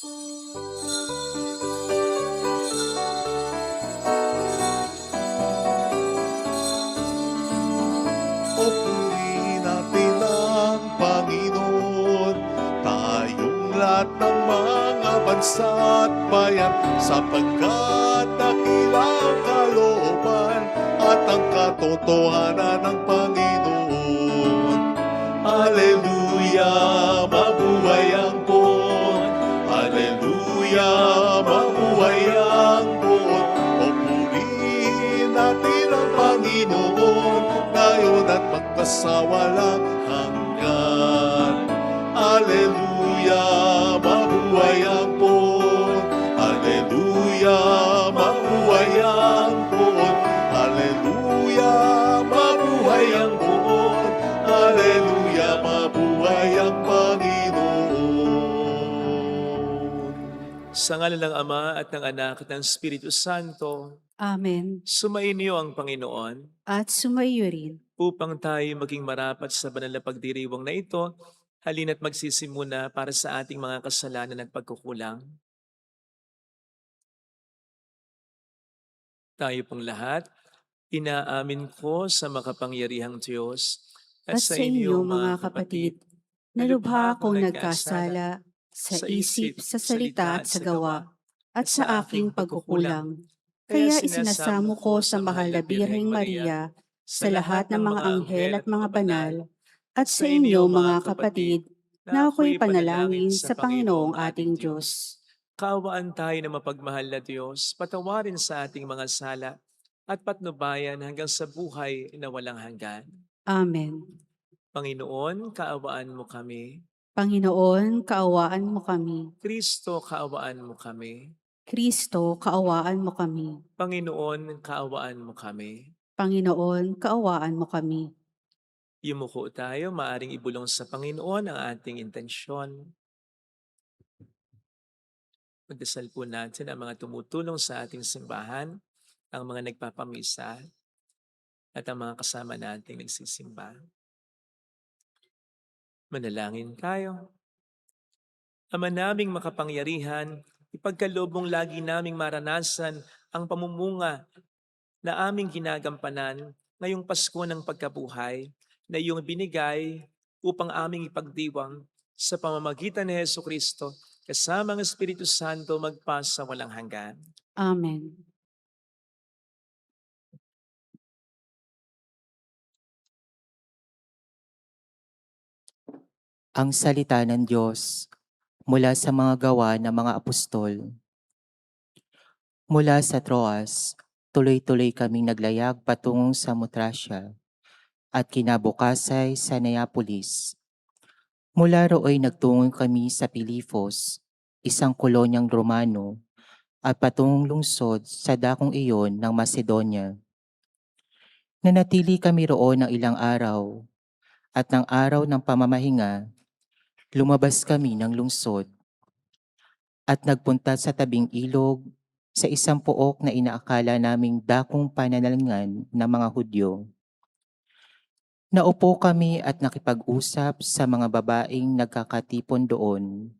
O purihin natin ang Panginoon, tayong lahat ng mga bansa at bayan, sapagkat dakilang kalooban at ang katotohanan ng Panginoon. Alleluia, mabuhay ang buwan. Alleluia, mabuhay ang buwan. O purihin natin ang Panginoon, ngayon at magpasawalang hanggan. Alleluia, mabuhay ang buwan. Alleluia, mabuhay ang buwan. Alleluia, mabuhay ang buwan. Alleluia, mabuhay ang Panginoon. Sa ngalan ng Ama at ng Anak at ng Espiritu Santo, Amen. sumainyo ang Panginoon At sumaiyo rin. upang tayo maging marapat sa banal na pagdiriwang na ito. Halina't magsisimuna para sa ating mga kasalanan at pagkukulang. Tayo pong lahat, inaamin ko sa makapangyarihang Diyos At sa inyo mga kapatid, nalubha akong nagkasala sa isip, sa salita at sa gawa, at sa aking pagkukulang. Kaya isinasamo ko sa mahal na Birheng Maria, sa lahat ng mga anghel at mga banal, at sa inyo mga kapatid, na ako'y panalangin sa Panginoong ating Diyos. Kaawaan tayo na mapagmahal na Diyos, patawarin sa ating mga sala at patnubayan hanggang sa buhay na walang hanggan. Amen. Panginoon, kaawaan mo kami. Panginoon, kaawaan mo kami. Kristo, kaawaan mo kami. Kristo, kaawaan mo kami. Panginoon, kaawaan mo kami. Panginoon, kaawaan mo kami. Yumuko tayo, maaring ibulong sa Panginoon ang ating intensyon. Magdasal po natin ang mga tumutulong sa ating simbahan, ang mga nagpapamisa, at ang mga kasama nating nagsisimba. Manalangin tayo. Ama naming makapangyarihan, ipagkaloob mong lagi naming maranasan ang pamumunga na aming ginagampanan ngayong Pasko ng pagkabuhay na iyong binigay upang aming ipagdiwang sa pamamagitan ni Jesucristo kasama ang Espiritu Santo magpasa walang hanggan. Amen. Ang salita ng Diyos mula sa mga gawa ng mga apostol. Mula sa Troas, tuloy-tuloy kaming naglayag patungong sa Mutrasya at kinabukasay sa Neapolis. Mula rooy nagtungo kami sa Pilifos, isang kolonyang Romano, at patungong lungsod sa dakong iyon ng Macedonia. Nanatili kami roon ng ilang araw, at ng araw ng pamamahinga, lumabas kami ng lungsod at nagpunta sa tabing ilog sa isang pook na inaakala naming dakong pananalangan ng mga Hudyo. Naupo kami at nakipag-usap sa mga babaeng nagkakatipon doon.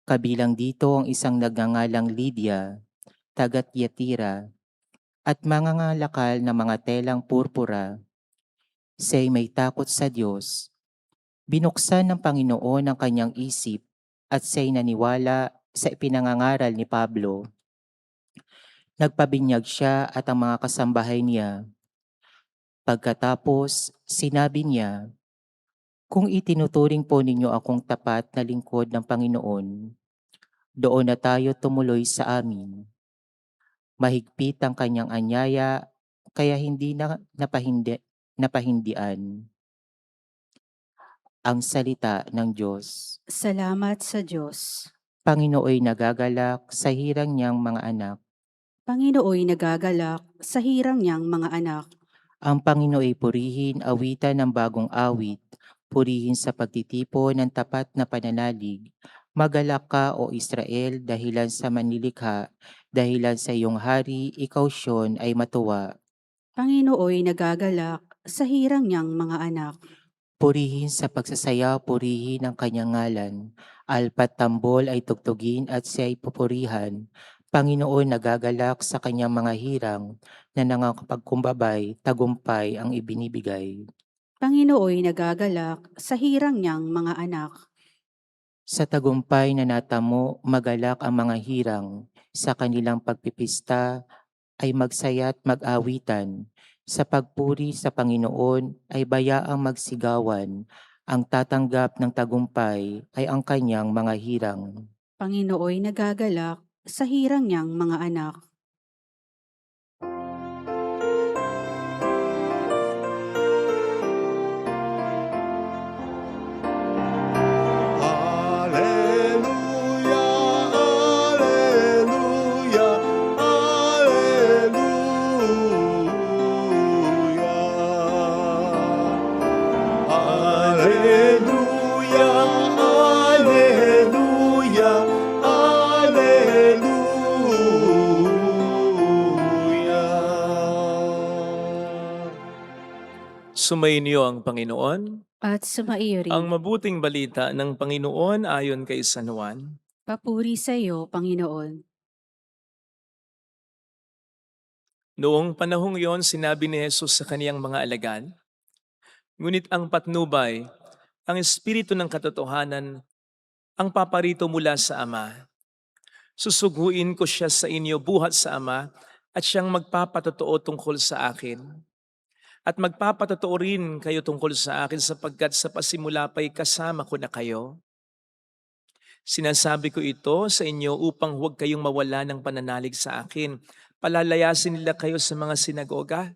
Kabilang dito ang isang nagngangalang Lydia, taga Thyatira, at mangangalakal ng mga telang purpura. Siya'y may takot sa Diyos. Binuksan ng Panginoon ang kanyang isip at siya'y naniwala sa ipinangangaral ni Pablo. Nagpabinyag siya at ang mga kasambahay niya. Pagkatapos, sinabi niya, "Kung itinuturing po ninyo akong tapat na lingkod ng Panginoon, doon na tayo tumuloy sa amin." Mahigpit ang kanyang anyaya, kaya hindi na napahindian. Ang salita ng Diyos. Salamat sa Diyos. Panginooy nagagalak sa hirang niyang mga anak. Panginooy nagagalak sa hirang niyang mga anak. Ang Panginooy purihin, awitan ng bagong awit, purihin sa pagtitipon ng tapat na pananalig. Magalak ka, O Israel, dahilan sa manilikha, dahilan sa iyong hari, ikaw Siyon ay matuwa. Panginooy nagagalak sa hirang niyang mga anak. Purihin sa pagsasayaw, purihin ang kanyang ngalan. Alpat tambol ay tugtugin at siya'y pupurihan. Panginoon nagagalak sa kanyang mga hirang na nangakapagkumbabay, tagumpay ang ibinibigay. Panginooy nagagalak sa hirang niyang mga anak. Sa tagumpay na natamo, magalak ang mga hirang. Sa kanilang pagpipista ay magsaya't mag-awitan. Sa pagpuri sa Panginoon ay bayaang magsigawan. Ang tatanggap ng tagumpay ay ang kanyang mga hirang. Panginooy nagagalak sa hirang niyang mga anak. Hallelujah, hallelujah, hallelujah. Hallelujah, hallelujah, hallelujah. Sumainyo ang Panginoon. At sumaiyo Ang rin. mabuting balita ng Panginoon ayon kay San Juan. Papuri sa iyo, Panginoon. Noong panahong iyon, sinabi ni Jesus sa kaniyang mga alagad, "Ngunit ang patnubay, ang Espiritu ng katotohanan, ang paparito mula sa Ama. Susuguin ko siya sa inyo buhat sa Ama at siyang magpapatotoo tungkol sa akin. At magpapatotoo rin kayo tungkol sa akin sapagkat sa pasimula pa'y kasama ko na kayo. Sinasabi ko ito sa inyo upang huwag kayong mawala ng pananalig sa akin. Palalayasin nila kayo sa mga sinagoga.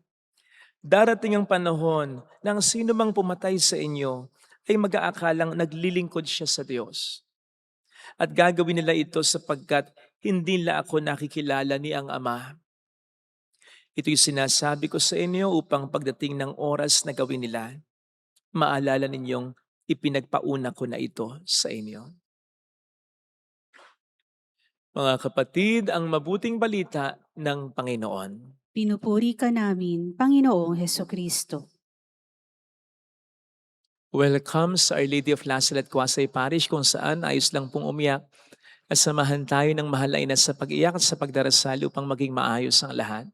Darating ang panahon na ang sino mang pumatay sa inyo ay mag-aakalang naglilingkod siya sa Diyos. At gagawin nila ito sapagkat hindi nila ako nakikilala ni ang Ama. Ito'y sinasabi ko sa inyo upang pagdating ng oras na gawin nila, maalala ninyong ipinagpauna ko na ito sa inyo." Mga kapatid, ang mabuting balita ng Panginoon. Pinupuri ka namin, Panginoong Hesukristo. Welcome sa Our Lady of Lazaret Quasay Parish kung saan ayos lang pong umiyak at samahan tayo ng mahal na ina sa pag-iyak at sa pagdarasal upang maging maayos ang lahat.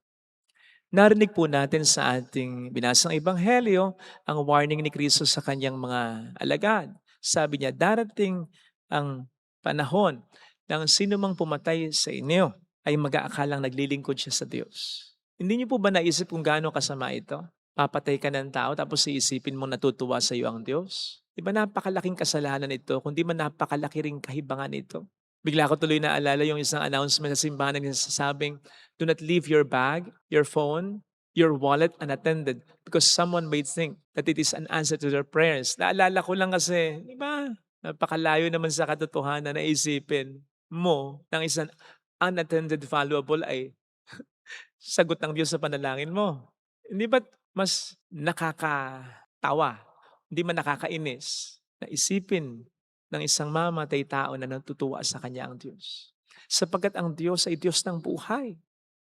Narinig po natin sa ating binasang ebanghelyo ang warning ni Kristo sa kanyang mga alagad. Sabi niya, darating ang panahon na ang sino mang pumatay sa inyo ay mag-aakalang naglilingkod siya sa Diyos. Hindi niyo po ba naisip kung gaano kasama ito? Papatay ka ng tao tapos iisipin mo natutuwa sa iyo ang Diyos? Di ba napakalaking kasalanan ito, kundi man napakalaki ring kahibangan ito? Bigla ko tuloy naalala yung isang announcement sa simbahan na nagsasabing, "Do not leave your bag, your phone, your wallet unattended because someone may think that it is an answer to their prayers." Naalala ko lang kasi, di ba? Napakalayo naman sa katotohanan na isipin mo ng isang unattended valuable ay sagot ng Diyos sa panalangin mo. Hindi ba't mas nakakatawa, hindi man nakakainis na isipin ng isang mamatay tao na natutuwa sa kanya ang Diyos? Sapagkat ang Diyos ay Diyos ng buhay.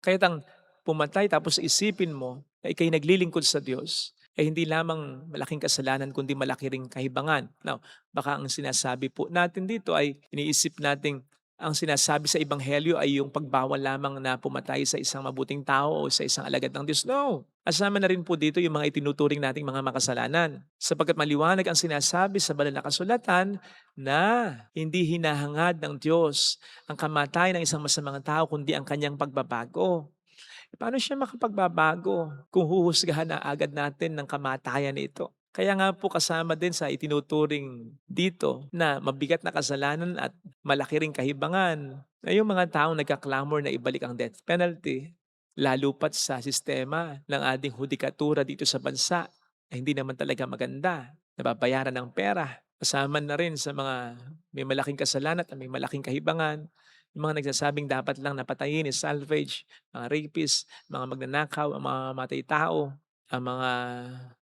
Kaya't ang pumatay tapos isipin mo na ikay naglilingkod sa Diyos ay hindi lamang malaking kasalanan kundi malaki ring kahibangan. Now, baka ang sinasabi po natin dito ay iniisip nating ang sinasabi sa Ebanghelyo ay yung pagbawal lamang na pumatay sa isang mabuting tao o sa isang alagad ng Diyos. No! Asama na rin po dito yung mga itinuturing nating mga makasalanan. Sapagkat maliwanag ang sinasabi sa banal na kasulatan na hindi hinahangad ng Diyos ang kamatayan ng isang masamang tao kundi ang kanyang pagbabago. Paano siya makapagbabago kung huhusgahan na agad natin ng kamatayan nito? Kaya nga po kasama din sa itinuturing dito na mabigat na kasalanan at malaki ring kahibangan na yung mga taong nagkaklamor na ibalik ang death penalty, lalo pat sa sistema ng ating hudikatura dito sa bansa ay hindi naman talaga maganda. Nababayaran ng pera. Kasama na rin sa mga may malaking kasalanan at may malaking kahibangan. Yung mga nagsasabing dapat lang napatayin is salvage, mga rapist, mga magnanakaw, ang mga matay tao, ang mga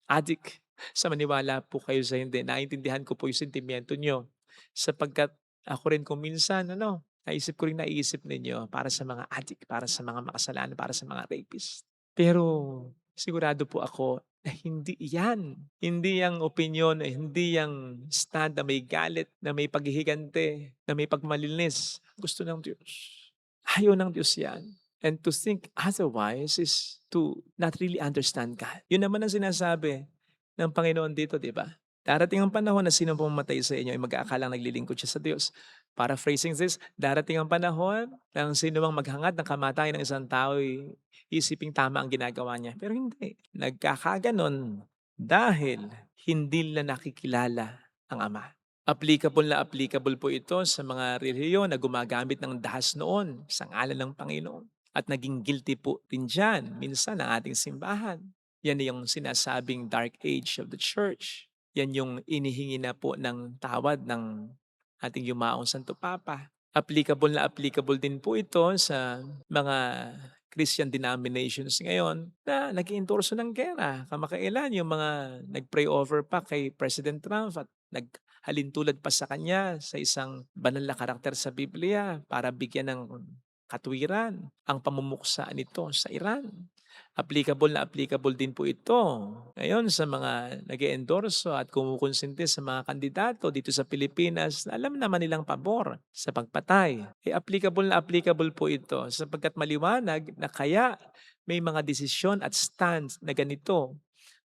addict. Sa maniwala po kayo sa hindi, naintindihan ko po yung sentimiento nyo. Sapagkat ako rin kung minsan, naisip ko rin naiisip ninyo para sa mga addict, para sa mga makasalanan, para sa mga rapist. Pero sigurado po ako Hindi yan. Hindi yang opinyon, hindi yang stand na may galit, na may paghihigante, na may pagmalinis. Gusto ng Diyos. Ayaw ng Diyos yan. And to think otherwise is to not really understand God. Yun naman ang sinasabi ng Panginoon dito, di ba? Darating ang panahon na sino pumatay sa inyo ay mag-aakalang naglilingkod siya sa Diyos. Paraphrasing this, darating ang panahon na sino mang maghangad ng kamatayan ng isang tao ay isiping tama ang ginagawa niya. Pero hindi. Nagkakaganon dahil hindi nila nakikilala ang Ama. Applicable na applicable po ito sa mga relihiyon na gumagamit ng dahas noon sa ngalan ng Panginoon. At naging guilty po rin dyan minsan ang ating simbahan. Yan yung sinasabing dark age of the church. Yan yung inihingi na po ng tawad ng ating yumaong Santo Papa. Applicable na applicable din po ito sa mga Christian denominations ngayon na nag-iendorso ng gera. Kamakailan yung mga nag-pray over pa kay President Trump at naghalintulad pa sa kanya sa isang banal na karakter sa Biblia para bigyan ng katwiran ang pamumuksa nito sa Iran. Applicable na applicable din po ito ngayon sa mga nag-eendorso at kumukonsente sa mga kandidato dito sa Pilipinas na alam naman nilang pabor sa pagpatay. Applicable na applicable po ito sapagkat maliwanag na kaya may mga desisyon at stands na ganito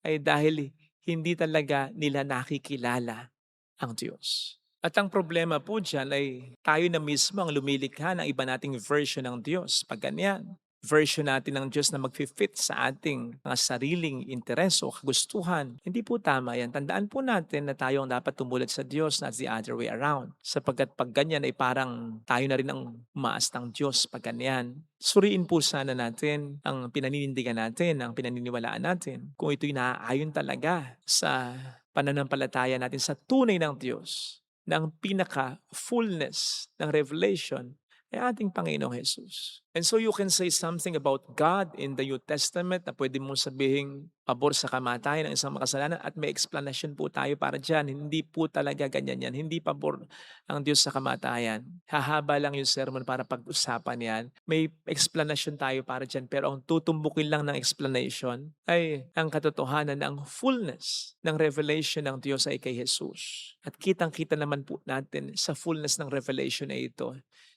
ay dahil hindi talaga nila nakikilala ang Diyos. At ang problema po dyan ay tayo na mismo ang lumilikha ng iba nating version ng Diyos. Pag ganyan, version natin ng Diyos na mag-fit sa ating mga sariling interes o kagustuhan. Hindi po tama yan. Tandaan po natin na tayo ang dapat tumulad sa Diyos, not the other way around. Sapagkat pag ganyan ay parang tayo na rin ang umaas ng Diyos pag ganyan. Suriin po sana natin ang pinaninindigan natin, ang pinaniniwalaan natin. Kung ito'y naaayon talaga sa pananampalataya natin sa tunay ng Diyos, na ang pinaka-fullness ng revelation ay ating Panginoong Jesus. And so you can say something about God in the New Testament na pwede mong sabihin pabor sa kamatayan ng isang makasalanan at may explanation po tayo para dyan. Hindi po talaga ganyan yan. Hindi pabor ang Diyos sa kamatayan. Hahaba lang yung sermon para pag-usapan yan. May explanation tayo para dyan. Pero ang tutumbukin lang ng explanation ay ang katotohanan na ang fullness ng revelation ng Diyos ay kay Jesus. At kitang-kita naman po natin sa fullness ng revelation na ito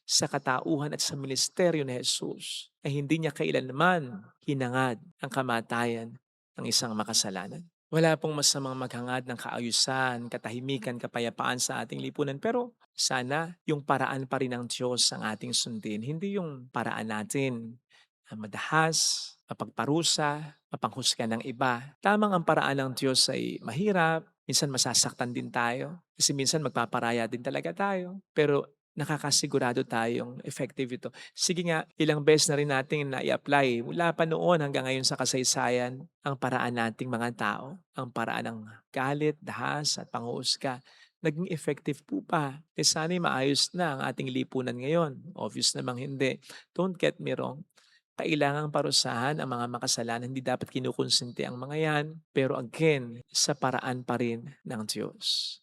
sa katauhan at sa ministeryo ni Jesus ay hindi niya kailanman hinangad ang kamatayan ng isang makasalanan. Wala pong masamang maghangad ng kaayusan, katahimikan, kapayapaan sa ating lipunan. Pero sana yung paraan pa rin ng Diyos ang ating sundin. Hindi yung paraan natin madahas, mapagparusa, mapanghusga ng iba. Tamang ang paraan ng Diyos ay mahirap. Minsan masasaktan din tayo. Kasi minsan magpaparaya din talaga tayo. Pero nakakasigurado tayong effective ito. Sige nga, ilang beses na rin natin na i-apply mula pa noon hanggang ngayon sa kasaysayan ang paraan nating mga tao, ang paraan ng galit, dahas at panghuhusga. Naging effective po pa. Sana'y maayos na ang ating lipunan ngayon. Obvious namang hindi. Don't get me wrong. Kailangang parusahan ang mga makasalanan. Hindi dapat kinukonsente ang mga yan. Pero again, sa paraan pa rin ng Diyos.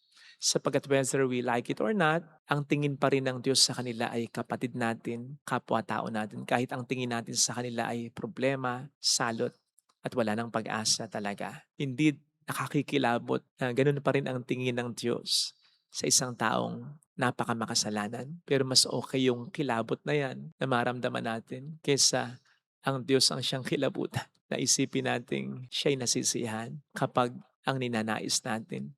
Sapagkat whether we like it or not, ang tingin pa rin ng Diyos sa kanila ay kapatid natin, kapwa-tao natin. Kahit ang tingin natin sa kanila ay problema, salot, at wala nang pag-asa talaga. Indeed, nakakikilabot na ganun pa rin ang tingin ng Diyos sa isang taong napakamakasalanan. Pero mas okay yung kilabot na yan na maramdaman natin kaysa ang Diyos ang siyang kilabutan. Naisipin natin siya'y nasisiyahan kapag ang ninanais natin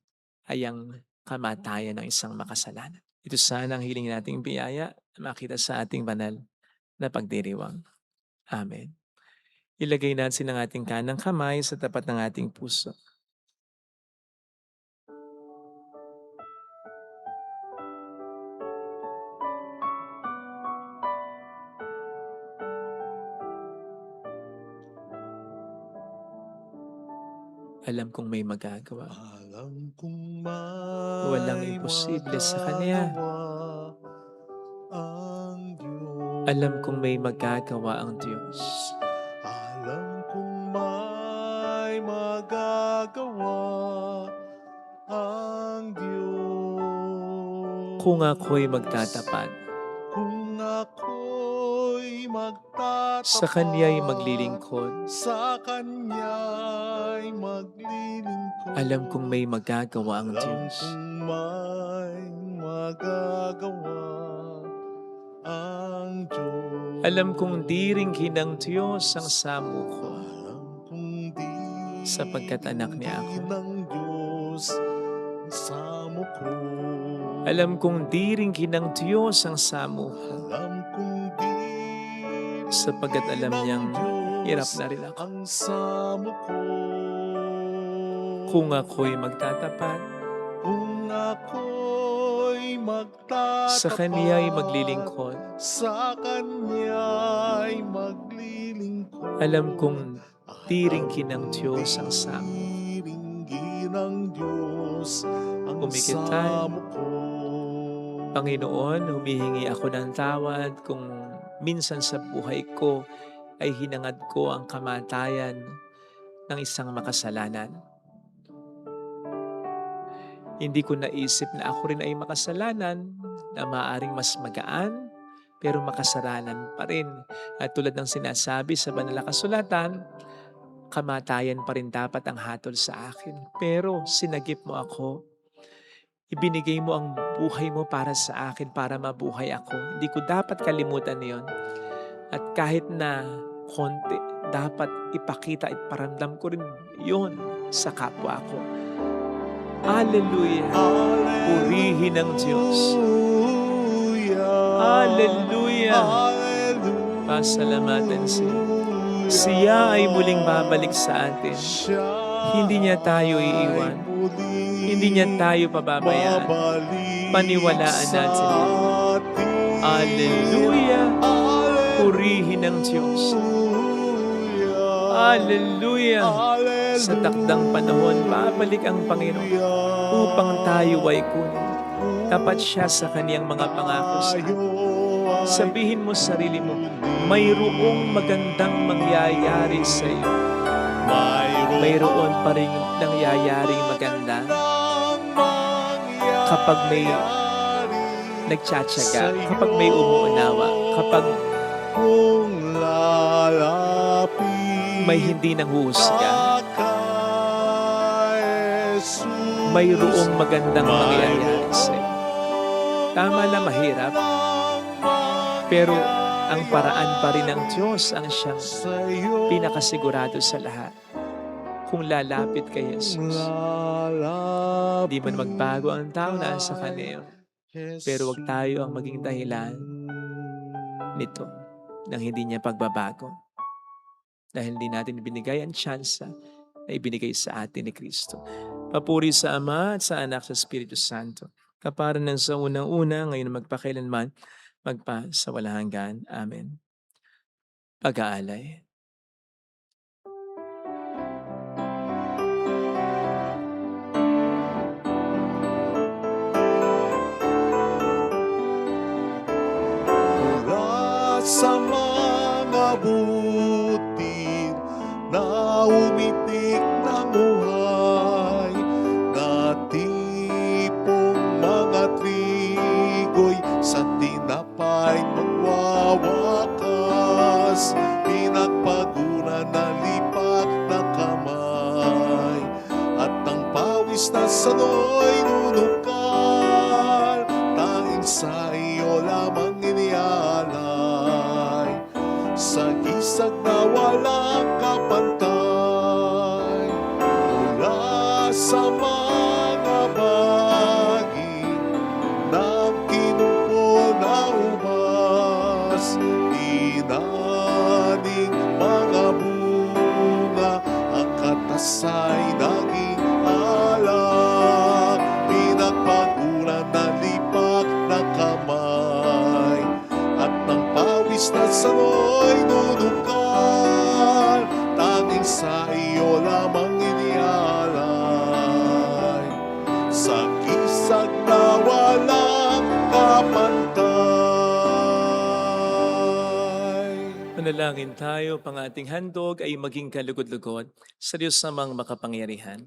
ay ang kamatayan ng isang makasalanan. Ito sana ang hiling nating biyaya na makita sa ating banal na pagdiriwang. Amen. Ilagay natin ang ating kanang kamay sa tapat ng ating puso. Alam kong may magagawa. Alam kong Walang may imposible sa Kanya. magagawa ang Diyos. Alam kong may magagawa ang Diyos. Alam kong may magagawa ang Diyos. Kung ako'y magtatapat Kung ako'y magtatapat Sa Kanya'y maglilingkod. Sa Kanya'y maglilingkod. Alam kong may magagawa ang Alam Diyos. kong may magagawa ang Diyos. Alam kong di ringkin ng Diyos ang samo ko, Alam kong di sapagkat anak niya ako. ng Diyos ang samo ko. Alam kong di ringkin ng Diyos ang samo ko, Alam kong di sapagkat alam ng niyang Diyos hirap na rin ako. ang samo ko. Kung ako'y magtatapat, Kung ako'y magtatapat sa Kanya'y maglilingkod, sa Kanya'y maglilingkod. alam kong di ringkin ng Diyos ang samo. Diringgin ng Diyos ang Pumikit tayo. samo ko. Panginoon, humihingi ako ng tawad kung minsan sa buhay ko ay hinangad ko ang kamatayan ng isang makasalanan. Hindi ko naisip na ako rin ay makasalanan, na maaaring mas magaan, pero makasalanan pa rin. At tulad ng sinasabi sa banal na kasulatan, kamatayan pa rin dapat ang hatol sa akin. Pero sinagip mo ako. Ibinigay mo ang buhay mo para sa akin, para mabuhay ako. Hindi ko dapat kalimutan yon. At kahit na konti, dapat ipakita, iparamdam ko rin yon sa kapwa ko. Hallelujah! Purihin ang Diyos. Hallelujah! Pasalamatan siya. Siya ay muling babalik sa atin. Hindi niya tayo iiwan. Hindi niya tayo pababayaan. Paniwalaan natin yan. Hallelujah! Purihin ang Diyos. Hallelujah! Sa takdang panahon, babalik ang Panginoon upang tayo ay kunin. Tapat siya sa kaniyang mga pangako sa atin. Sabihin mo sa sarili mo, mayroong magandang mangyayari sa iyo. Mayroon pa rin nangyayaring maganda kapag may nagtsatsaga, kapag may umuunawa, kapag Kung lalapit may hindi nanghuhusga, kay Jesus, mayroong magandang mangyayari sa iyo. Tama na mahirap, pero ang paraan pa rin ng Diyos ang siyang sa'yo pinakasigurado sa lahat. Kung lalapit kay Jesus, di man magbago ang tao na sa Kanya, pero wag tayo ang maging dahilan nito nang hindi niya pagbabago. Dahil hindi natin binigay ang tsansa na ibinigay sa atin ni Kristo. Papuri sa Ama at sa Anak sa Espiritu Santo. Kapara ng sa unang-una, ngayon magpakailanman, magpa sa walang hanggan. Amen. Pag-aalay. mula sa mga butil na umitik ng buhay, na tipong mga trigo'y sa tinapay magwawakas, pinagpaguran na lipat na kamay, at ang pawis na sano'y nunukal, tanging sa iyo lamang inialay, sa gisag na walang kapantay, mula sa mga baging ng kinumpol na ubas, tinaning mga bunga, ang katasay naging alak, pinagpaguran na lipak na kamay, at ng pawis na sano'y nunukal, tanging sa iyo lamang inialay, sa gisag na walang kapantay. Manalangin tayo, pang ating handog ay maging kalugod-lugod sa Diyos namang makapangyarihan.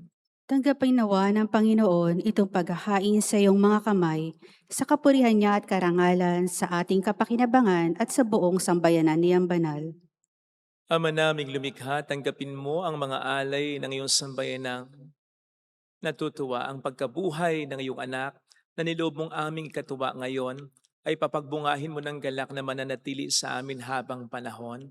Tanggapin nawa ng Panginoon itong paghahain sa iyong mga kamay, sa kapurihan niya at karangalan sa ating kapakinabangan at sa buong sambayanan niyang banal. Ama naming lumikha, tanggapin mo ang mga alay ng iyong sambayanang natutuwa ang pagkabuhay ng iyong anak na niloob mong aming ikatuwa ngayon ay papagbungahin mo ng galak na mananatili sa amin habang panahon.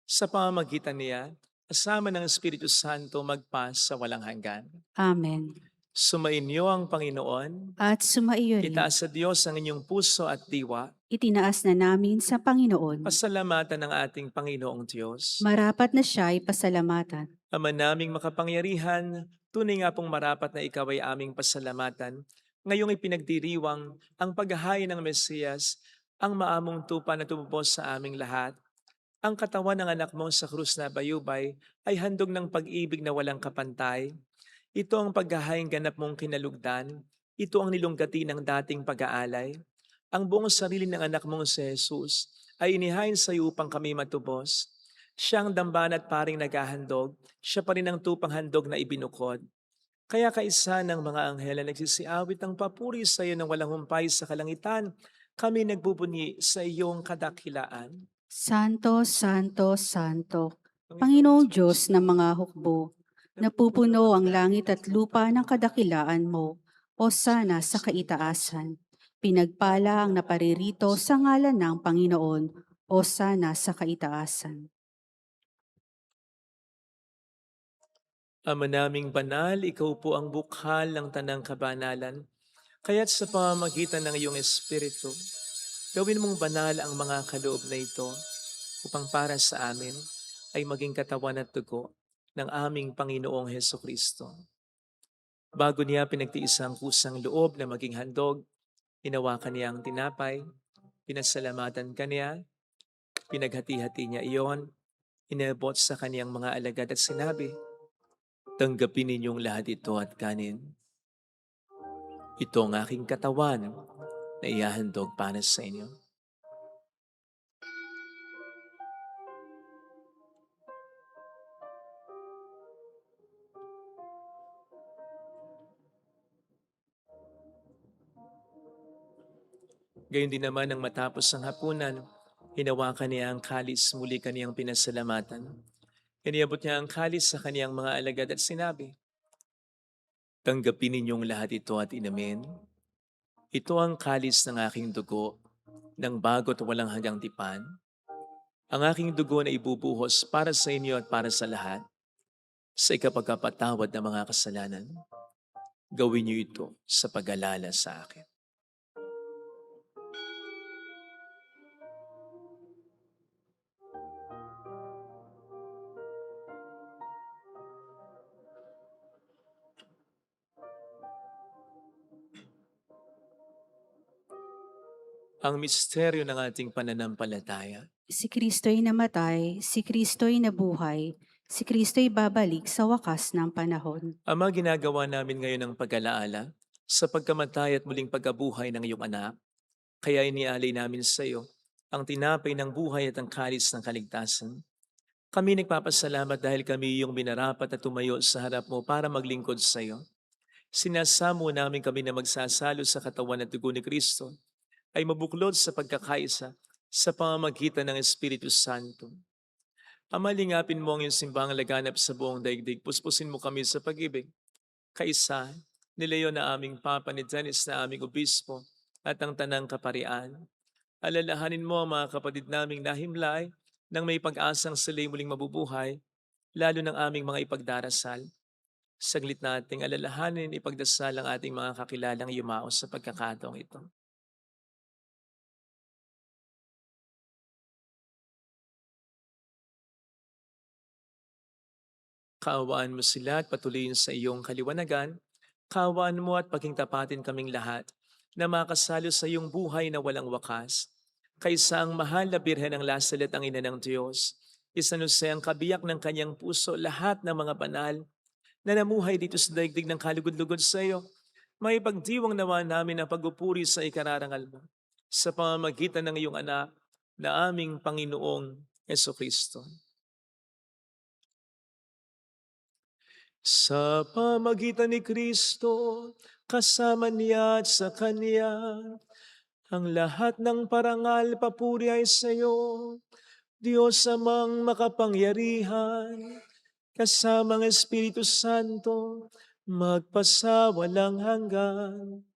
Sa pamamagitan niya, kasama ng Espiritu Santo magpas sa walang hanggan. Amen. Sumainyo ang Panginoon. At sumaiyo rin, Itaas sa Diyos ang inyong puso at diwa. itinaas na namin sa Panginoon. Pasalamatan ng ating Panginoong Diyos. Marapat na siya ay pasalamatan. Ama naming makapangyarihan, tunay nga pong marapat na ikaw ay aming pasalamatan. Ngayong ipinagdiriwang ang paghahain ng Mesiyas, ang maamong tupa na tumubos sa aming lahat. Ang katawan ng anak mo sa krus na bayubay ay handog ng pag-ibig na walang kapantay. Ito ang paghahaing ganap mong kinalugdan. Ito ang nilunggati ng dating pag-aalay. Ang buong sarili ng anak mong si Jesus ay inihain sa iyo upang kami matubos. Siya ang dambana at paring naghahandog. Siya pa rin ang tupang handog na ibinukod. Kaya kaisa ng mga anghel na nagsisiawit ng papuri sa iyo ng walang humpay sa kalangitan, kami nagbubunyi sa iyong kadakilaan. Santo, Santo, Santo, Panginoong Diyos ng mga hukbo, napupuno ang langit at lupa ng kadakilaan mo, o sana sa kaitaasan. Pinagpala ang naparirito sa ngalan ng Panginoon, o sana sa kaitaasan. Ama naming banal, ikaw po ang bukhal ng tanang kabanalan. Kaya't sa pamamagitan ng iyong Espiritu, gawin mong banal ang mga kaloob na ito upang para sa amin ay maging katawan at dugo ng aming Panginoong Hesukristo. Bago niya pinagtiis ang kusang loob na maging handog, hinawakan niya ang tinapay, pinasalamatan kaniya, pinaghati-hati niya iyon, inabot sa kaniyang mga alagad at sinabi, "Tanggapin ninyong lahat ito at kanin. Ito ang aking katawan na ihahandog para sa inyo." Gayon din naman nang matapos ang hapunan, hinawakan niya ang kalis, muli kaniyang pinasalamatan. Iniabot niya ang kalis sa kaniyang mga alagad at sinabi, "Tanggapin ninyong lahat ito at inumin. Ito ang kalis ng aking dugo, ng bago't walang hanggang tipan. Ang aking dugo na ibubuhos para sa inyo at para sa lahat, sa ikapagkapatawad ng mga kasalanan. Gawin niyo ito sa pag-alala sa akin." Ang misteryo ng ating pananampalataya. Si Kristo'y namatay, si Kristo'y nabuhay, si Kristo'y babalik sa wakas ng panahon. Ama, ginagawa namin ngayon ang pag-alaala sa pagkamatay at muling pagkabuhay ng iyong anak. Kaya inialay namin sa iyo ang tinapay ng buhay at ang kalis ng kaligtasan. Kami nagpapasalamat dahil kami iyong minarapat at tumayo sa harap mo para maglingkod sa iyo. Sinasamo namin kami na magsasalo sa katawan at dugo ni Kristo ay mabuklod sa pagkakaisa sa pamamagitan ng Espiritu Santo. Ama, lingapin mo ang iyong simbahang laganap sa buong daigdig. Puspusin mo kami sa pag-ibig. Kaisa, ni Leo na aming Papa, ni Dennis na aming Obispo, at ang Tanang Kaparian. Alalahanin mo ang mga kapatid naming nahimlay nang may pag-asang sila'y muling mabubuhay, lalo ng aming mga ipagdarasal. Saglit nating alalahanin, ipagdasal ang ating mga kakilalang yumao sa pagkakataong ito. Kaawaan mo sila at patuloyin sa iyong kaliwanagan. Kaawaan mo at pagingtapatin kaming lahat na makasalo sa iyong buhay na walang wakas. Kaysa ang mahal na Birhen ng Lasalet ang ina ng Diyos, isanusay ang kabiyak ng kanyang puso lahat ng mga banal na namuhay dito sa daigdig ng kalugod-lugod sa iyo. May pagdiwang nawa namin ang pagupuri sa ikararangal mo sa pamamagitan ng iyong anak na aming Panginoong Jesucristo. Sa pamagitan ni Kristo, kasama niya at sa Kanya, ang lahat ng parangal papuri ay sa iyo, Diyos amang makapangyarihan, kasamang Espiritu Santo, magpasawalang hanggan.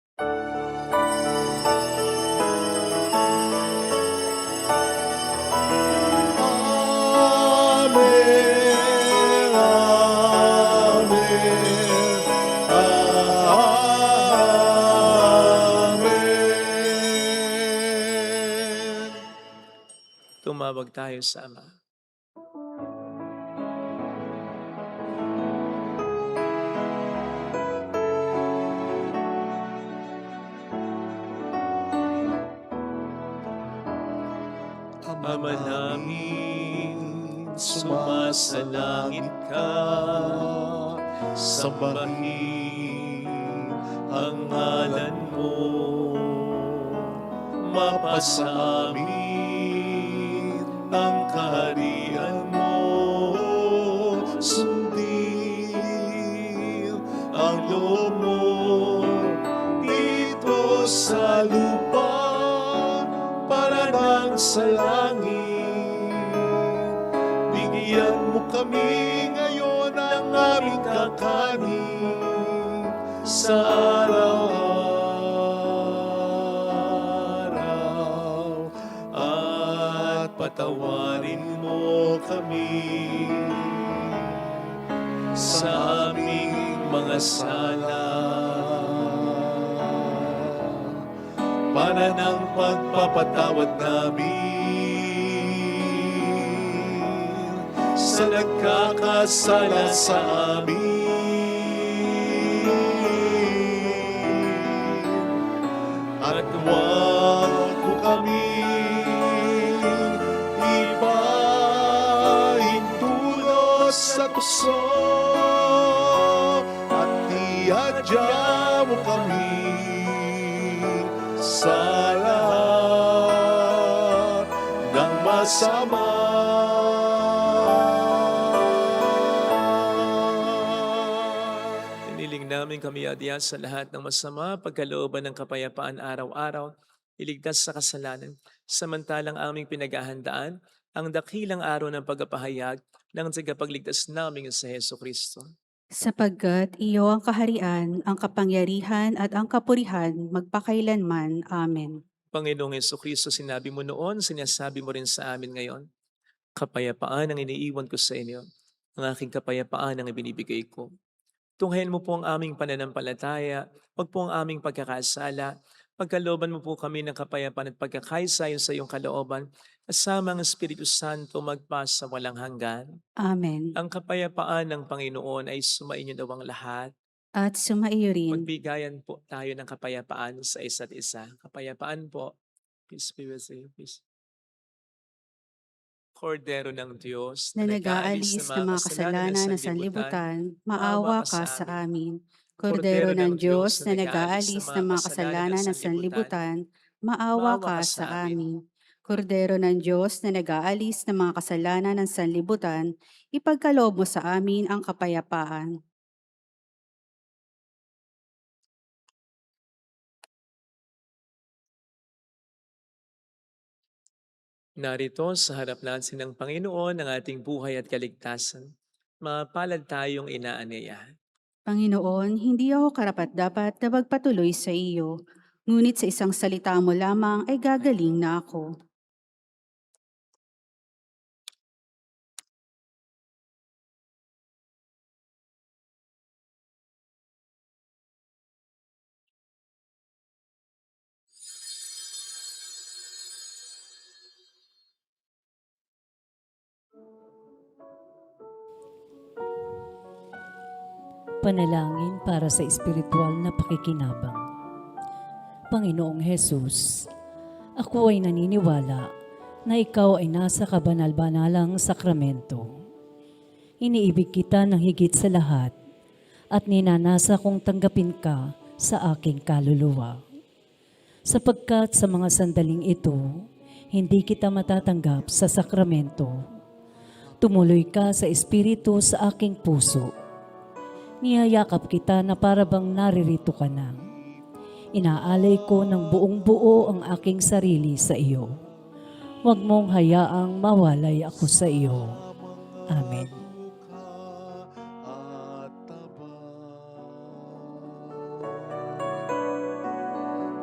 Amen. Amen. Amen. Tumawag tayo sa Ama. Ama namin, sumasalangit ka, sambahin ang ngalan mo, mapasa amin ang kaharian mo, sundin ang loob mo dito sa lupa para nang sa langit. Bigyan mo kami ngayon ng aming kakanin sa araw-araw, at patawarin mo kami sa aming mga sala, para ng pagpapatawad namin sa nagkakasala sa amin. At huwag mo kami ipahintulot sa tuso, at iadya mo kami sa lahat ng masama. Iniling namin kami adya sa lahat ng masama, pagkalooban ng kapayapaan araw-araw, iligtas sa kasalanan, samantalang aming pinaghahandaan ang dakilang araw ng pagpapahayag ng tagapagligtas namin sa Hesukristo. Sapagkat iyo ang kaharian, ang kapangyarihan at ang kapurihan magpakailanman. Amen. Panginoong Hesukristo, sinabi mo noon, sinasabi mo rin sa amin ngayon, kapayapaan ang iniiwan ko sa inyo, ang aking kapayapaan ang ibinibigay ko. Tunghayan mo po ang aming pananampalataya, wag po ang aming pagkakasala, pagkalooban mo po kami ng kapayapaan at pagkakaisayon sa iyong kalooban, kasama ang Espiritu Santo magpasa walang hanggan. Amen. Ang kapayapaan ng Panginoon ay sumainyo daw ang lahat. At sumaiyo rin. Magbigayan po tayo ng kapayapaan sa isa't isa. Kapayapaan po. Peace be with you. Peace. Kordero ng Diyos Na nag-aalis ng mga kasalanan na sanlibutan, maawa ka sa amin. Kordero ng Diyos na nag-aalis ng mga kasalanan na sanlibutan, maawa ka sa amin. Kordero ng Diyos na nag-aalis ng mga kasalanan ng sanlibutan, ipagkaloob mo sa amin ang kapayapaan. Narito sa harap natin ng Panginoon ang ating buhay at kaligtasan. Mapalad tayong inaanyayahan. Panginoon, hindi ako karapat-dapat na magpatuloy sa iyo, ngunit sa isang salita mo lamang ay gagaling na ako. Panalangin para sa espiritual na pakikinabang. Panginoong Hesus, ako ay naniniwala na ikaw ay nasa kabanal-banalang sakramento. Iniibig kita ng higit sa lahat at ninanasa kong tanggapin ka sa aking kaluluwa. Sapagkat sa mga sandaling ito, hindi kita matatanggap sa sakramento. Tumuloy ka sa espiritu sa aking puso. Niyayakap kita na para bang naririto ka na. Inaalay ko ng buong buo ang aking sarili sa iyo. huwag mong hayaang mawalay ako sa iyo. Amen. At taba.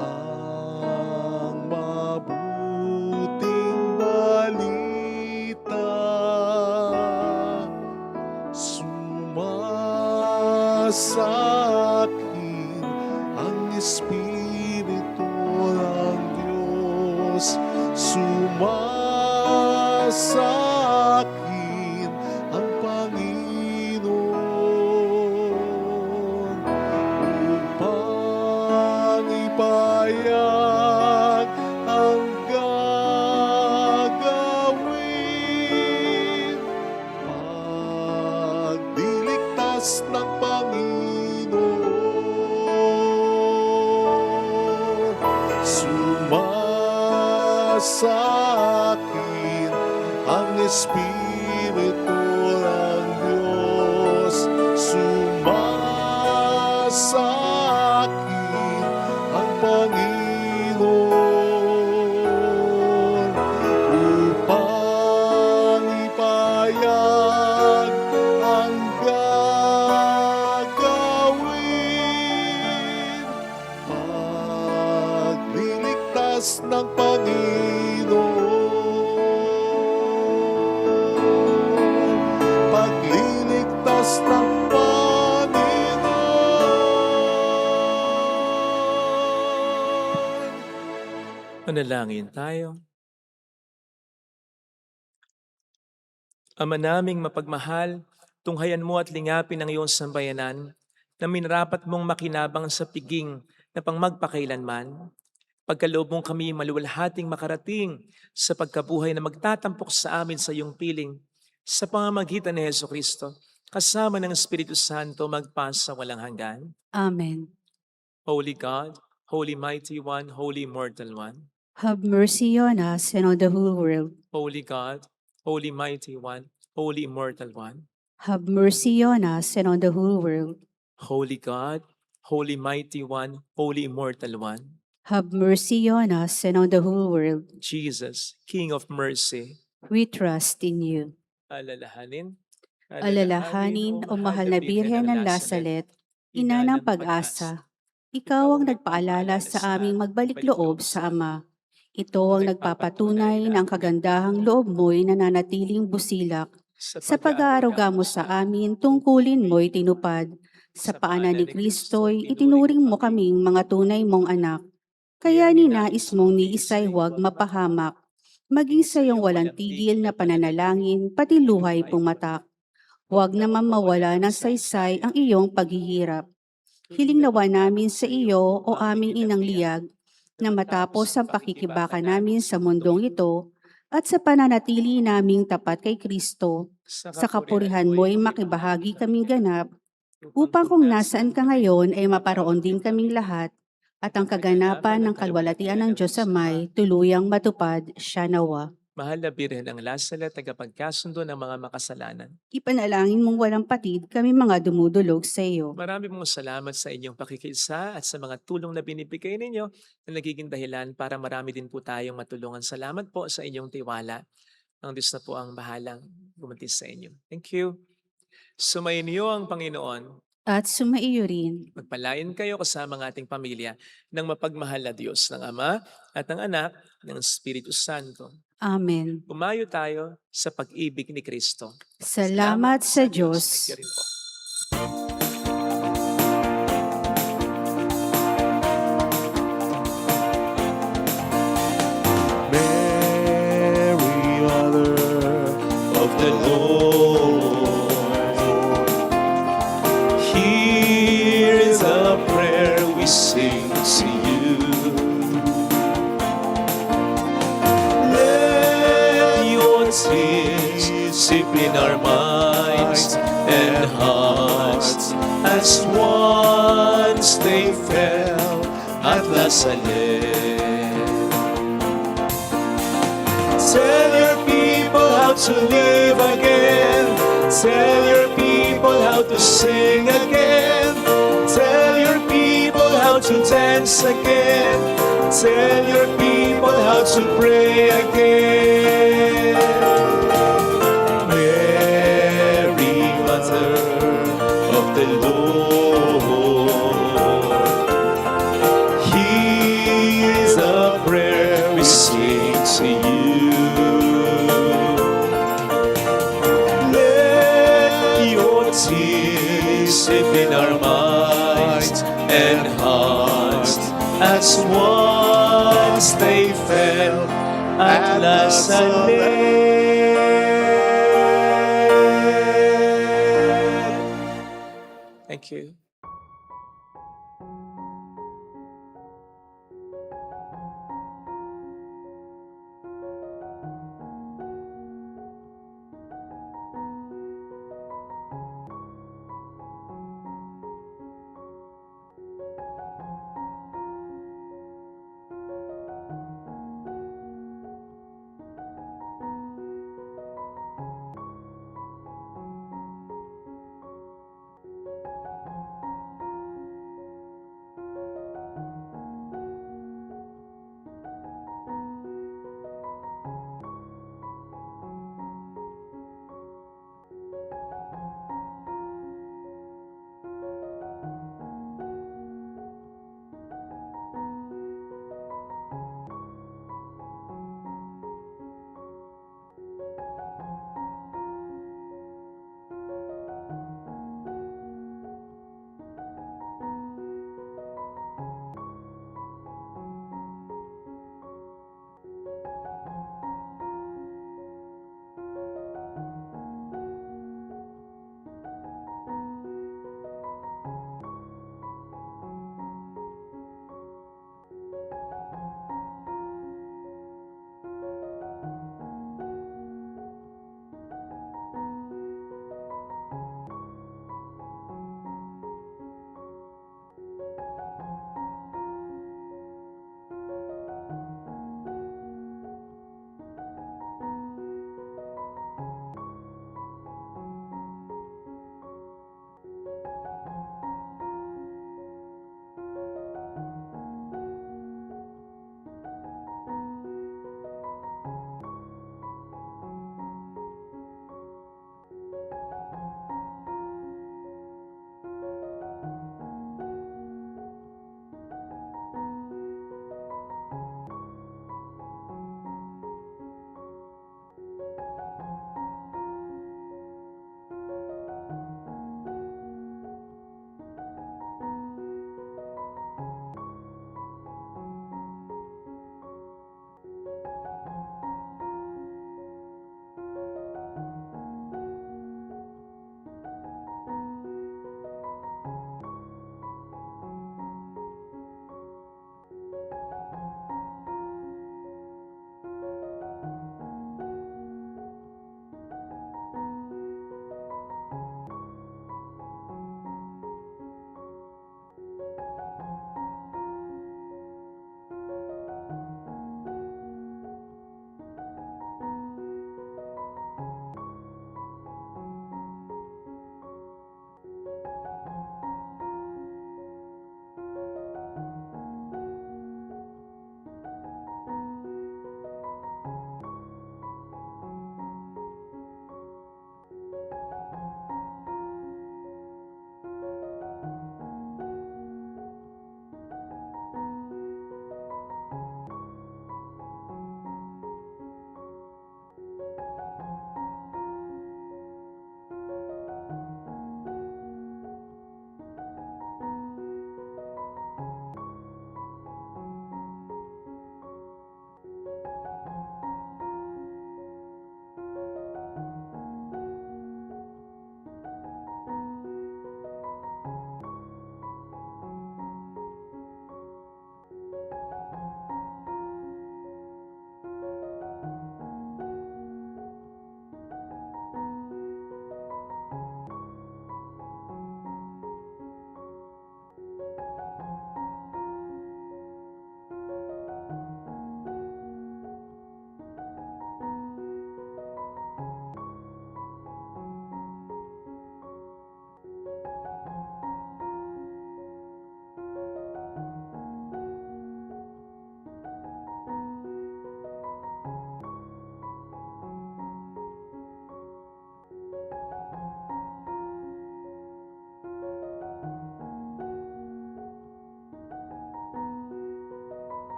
Ang mabuting balita sumasakin ang Espiritu ng Diyos. Sumasakin ang Panginoon upang ipahayag ang gagawin. Pagliligtas ng Panginoon, sumasakin ang Espiritu ng Diyos. Sumasakin ang Panginoon upang ipahayag ang gagawin. Pagliligtas ng Panginoon, pagliligtas ng Panginoon. Manalangin tayo. Ama naming mapagmahal, tunghayan mo at lingapin ang iyong sambayanan na minarapat mong makinabang sa piging na pangmagpakailanman. Pagkaloob mong kami maluwalhating makarating sa pagkabuhay na magtatampok sa amin sa iyong piling sa pamamagitan ni Jesucristo, kasama ng Espiritu Santo magpasa walang hanggan. Amen. Holy God, Holy Mighty One, Holy Immortal One. Have mercy on us and on the whole world. Holy God, Holy Mighty One, Holy Immortal One. Have mercy on us and on the whole world. Holy God, Holy Mighty One, Holy Immortal One. Have mercy on us and on the whole world. Jesus, King of Mercy. We trust in you. Alalahanin. Alalahanin, o mahal na Birhen ng Lasalet, ina ng pag-asa. Ikaw ang nagpaalala sa aming magbalik loob sa Ama. Ito ang nagpapatunay ng kagandahang loob mo'y nananatiling busilak. Sa pag-aaruga mo sa amin, tungkulin mo'y tinupad. Sa paanan ni Kristo'y itinuring mo kaming mga tunay mong anak. Kaya ninais mong ni Isay huwag mapahamak, maging sa iyong walang tigil na pananalangin, pati luhay pumatak. Huwag naman mawala ng saysay ang iyong paghihirap. Hiling nawa namin sa iyo o aming inang liyag, na matapos ang pakikibaka namin sa mundong ito, at sa pananatili naming tapat kay Kristo, sa kapurihan mo'y makibahagi kaming ganap, upang kung nasaan ka ngayon ay maparoon din kaming lahat, at ang kaganapan ng kalwalatian ng Diyos Amay tuluyang matupad siya nawa. Mahal na Birhen ng Lasalet, tagapagkasundo ng mga makasalanan. Ipanalangin mong walang patid kami mga dumudulog sa iyo. Marami pong salamat sa inyong pakikiisa at sa mga tulong na binibigay ninyo na nagiging dahilan para marami din po tayong matulungan. Salamat po sa inyong tiwala. Ang Diyos na po ang bahalang gumantis sa inyo. Thank you. Sumayin niyo ang Panginoon. At sumaiyo rin. Magpalain kayo kasama ng ating pamilya ng mapagmahal na Diyos ng Ama at ng Anak ng Espiritu Santo. Amen. Umayo tayo sa pag-ibig ni Kristo. Salamat sa Diyos. Thank you rin po. Mary, Mother of the Lord, here is a prayer we sing to you. Let your tears sip in our minds and hearts as once they fell at Lasalle. Tell your people how to live again. Tell your people how to sing again. Tell your people how to dance again. Tell your people how to pray again. once they fell at Lazaret. Thank you.